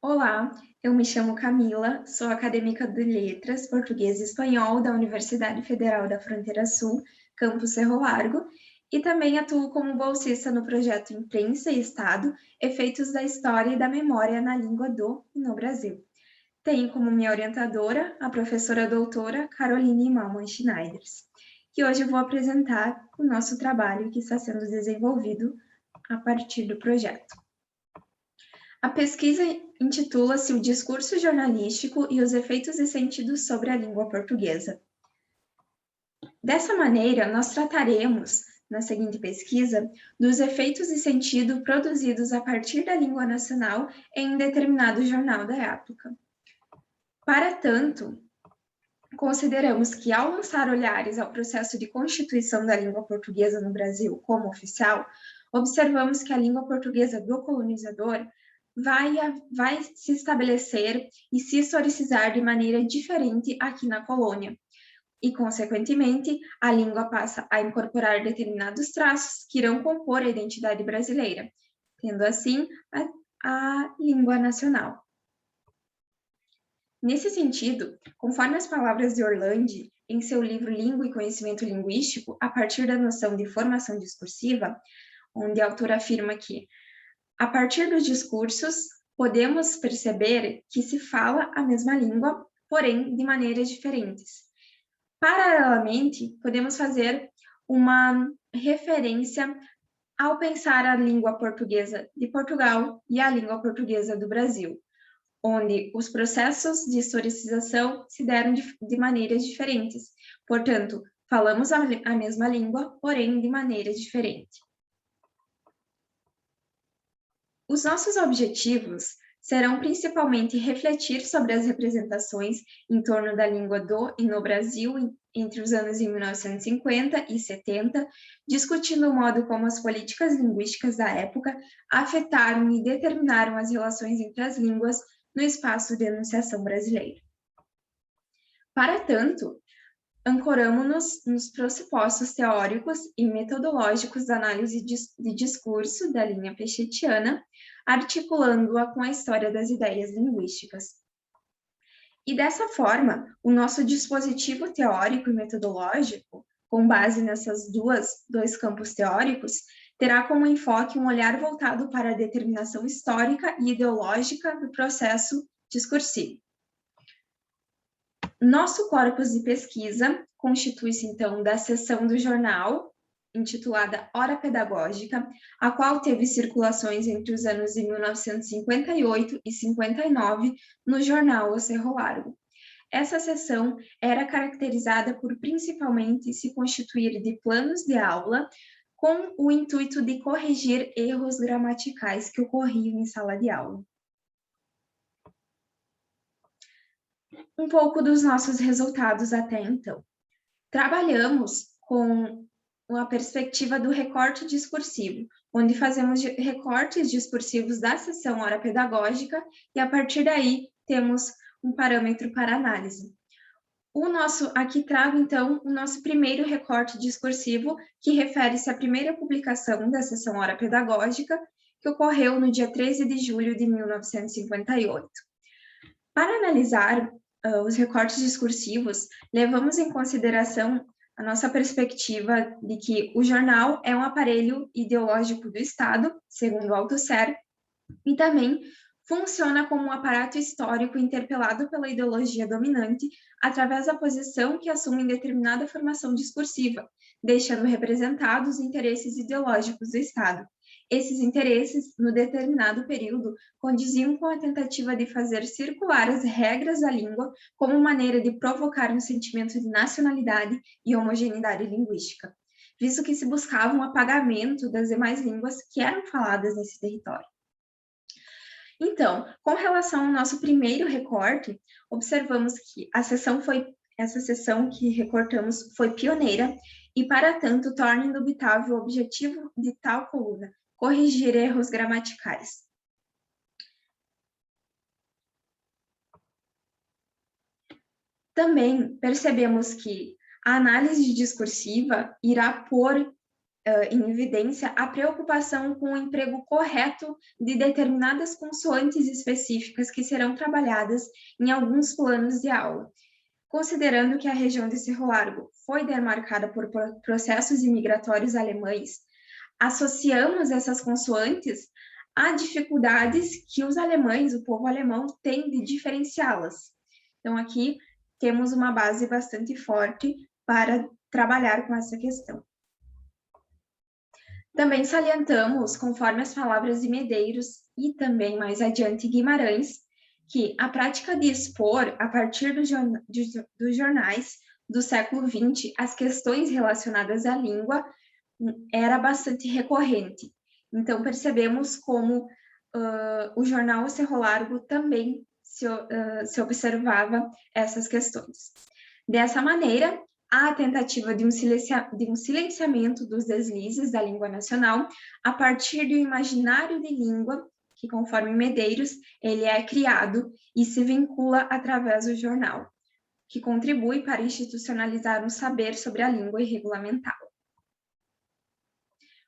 Olá, eu me chamo Camila, sou acadêmica de Letras, Português e Espanhol da Universidade Federal da Fronteira Sul, campus Cerro Largo, e também atuo como bolsista no projeto Imprensa e Estado, Efeitos da História e da Memória na Língua do e no Brasil. Tenho como minha orientadora a professora doutora Caroline Malman Schneiders, que hoje eu vou apresentar o nosso trabalho que está sendo desenvolvido a partir do projeto. A pesquisa intitula-se O Discurso Jornalístico e os Efeitos e Sentidos sobre a Língua Portuguesa. Dessa maneira, nós trataremos, na seguinte pesquisa, dos efeitos e sentido produzidos a partir da língua nacional em determinado jornal da época. Para tanto, consideramos que, ao lançar olhares ao processo de constituição da língua portuguesa no Brasil como oficial, observamos que a língua portuguesa do colonizador vai se estabelecer e se historicizar de maneira diferente aqui na colônia. E, consequentemente, a língua passa a incorporar determinados traços que irão compor a identidade brasileira, tendo assim a língua nacional. Nesse sentido, conforme as palavras de Orlandi, em seu livro Língua e Conhecimento Linguístico, a partir da noção de formação discursiva, onde a autora afirma que a partir dos discursos, podemos perceber que se fala a mesma língua, porém de maneiras diferentes. Paralelamente, podemos fazer uma referência ao pensar a língua portuguesa de Portugal e a língua portuguesa do Brasil, onde os processos de historicização se deram de maneiras diferentes. Portanto, falamos a mesma língua, porém de maneiras diferentes. Os nossos objetivos serão principalmente refletir sobre as representações em torno da língua do e no Brasil entre os anos de 1950 e 70, discutindo o modo como as políticas linguísticas da época afetaram e determinaram as relações entre as línguas no espaço de enunciação brasileiro. Para tanto, ancoramos-nos nos pressupostos teóricos e metodológicos da análise de discurso da linha pechetiana, articulando-a com a história das ideias linguísticas. E dessa forma, o nosso dispositivo teórico e metodológico, com base nessas dois campos teóricos, terá como enfoque um olhar voltado para a determinação histórica e ideológica do processo discursivo. Nosso corpus de pesquisa constitui-se, então, da seção do jornal, intitulada Hora Pedagógica, a qual teve circulações entre os anos de 1958 e 59 no jornal O Cerro Largo. Essa seção era caracterizada por principalmente se constituir de planos de aula com o intuito de corrigir erros gramaticais que ocorriam em sala de aula. Um pouco dos nossos resultados até então. Trabalhamos com a perspectiva do recorte discursivo, onde fazemos recortes discursivos da seção Hora Pedagógica e, a partir daí, temos um parâmetro para análise. Aqui trago, então, o nosso primeiro recorte discursivo, que refere-se à primeira publicação da seção Hora Pedagógica, que ocorreu no dia 13 de julho de 1958. Para analisar os recortes discursivos, levamos em consideração a nossa perspectiva de que o jornal é um aparelho ideológico do Estado, segundo o Althusser, e também funciona como um aparato histórico interpelado pela ideologia dominante através da posição que assume em determinada formação discursiva, deixando representados os interesses ideológicos do Estado. Esses interesses, no determinado período, condiziam com a tentativa de fazer circular as regras da língua como maneira de provocar um sentimento de nacionalidade e homogeneidade linguística, visto que se buscava um apagamento das demais línguas que eram faladas nesse território. Então, com relação ao nosso primeiro recorte, observamos que essa seção que recortamos foi pioneira e, para tanto, torna indubitável o objetivo de tal coluna, corrigir erros gramaticais. Também percebemos que a análise discursiva irá pôr em evidência a preocupação com o emprego correto de determinadas consoantes específicas que serão trabalhadas em alguns planos de aula. Considerando que a região de Cerro Largo foi demarcada por processos imigratórios alemães, associamos essas consoantes a dificuldades que os alemães, o povo alemão, tem de diferenciá-las. Então, aqui temos uma base bastante forte para trabalhar com essa questão. Também salientamos, conforme as palavras de Medeiros e também mais adiante Guimarães, que a prática de expor, a partir dos jornais do século XX, as questões relacionadas à língua era bastante recorrente. Então, percebemos como o jornal Cerro Largo também se observava essas questões. Dessa maneira, há a tentativa de um silenciamento dos deslizes da língua nacional a partir do imaginário de língua, que, conforme Medeiros, ele é criado e se vincula através do jornal, que contribui para institucionalizar um saber sobre a língua e regulamentá-la.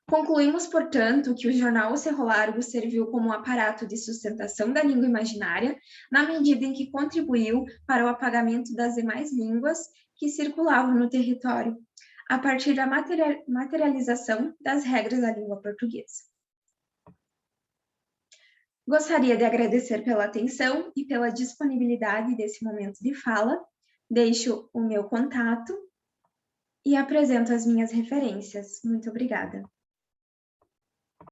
Concluímos, portanto, que o jornal Cerro Largo serviu como um aparato de sustentação da língua imaginária, na medida em que contribuiu para o apagamento das demais línguas que circulavam no território, a partir da materialização das regras da língua portuguesa. Gostaria de agradecer pela atenção e pela disponibilidade desse momento de fala. Deixo o meu contato e apresento as minhas referências. Muito obrigada.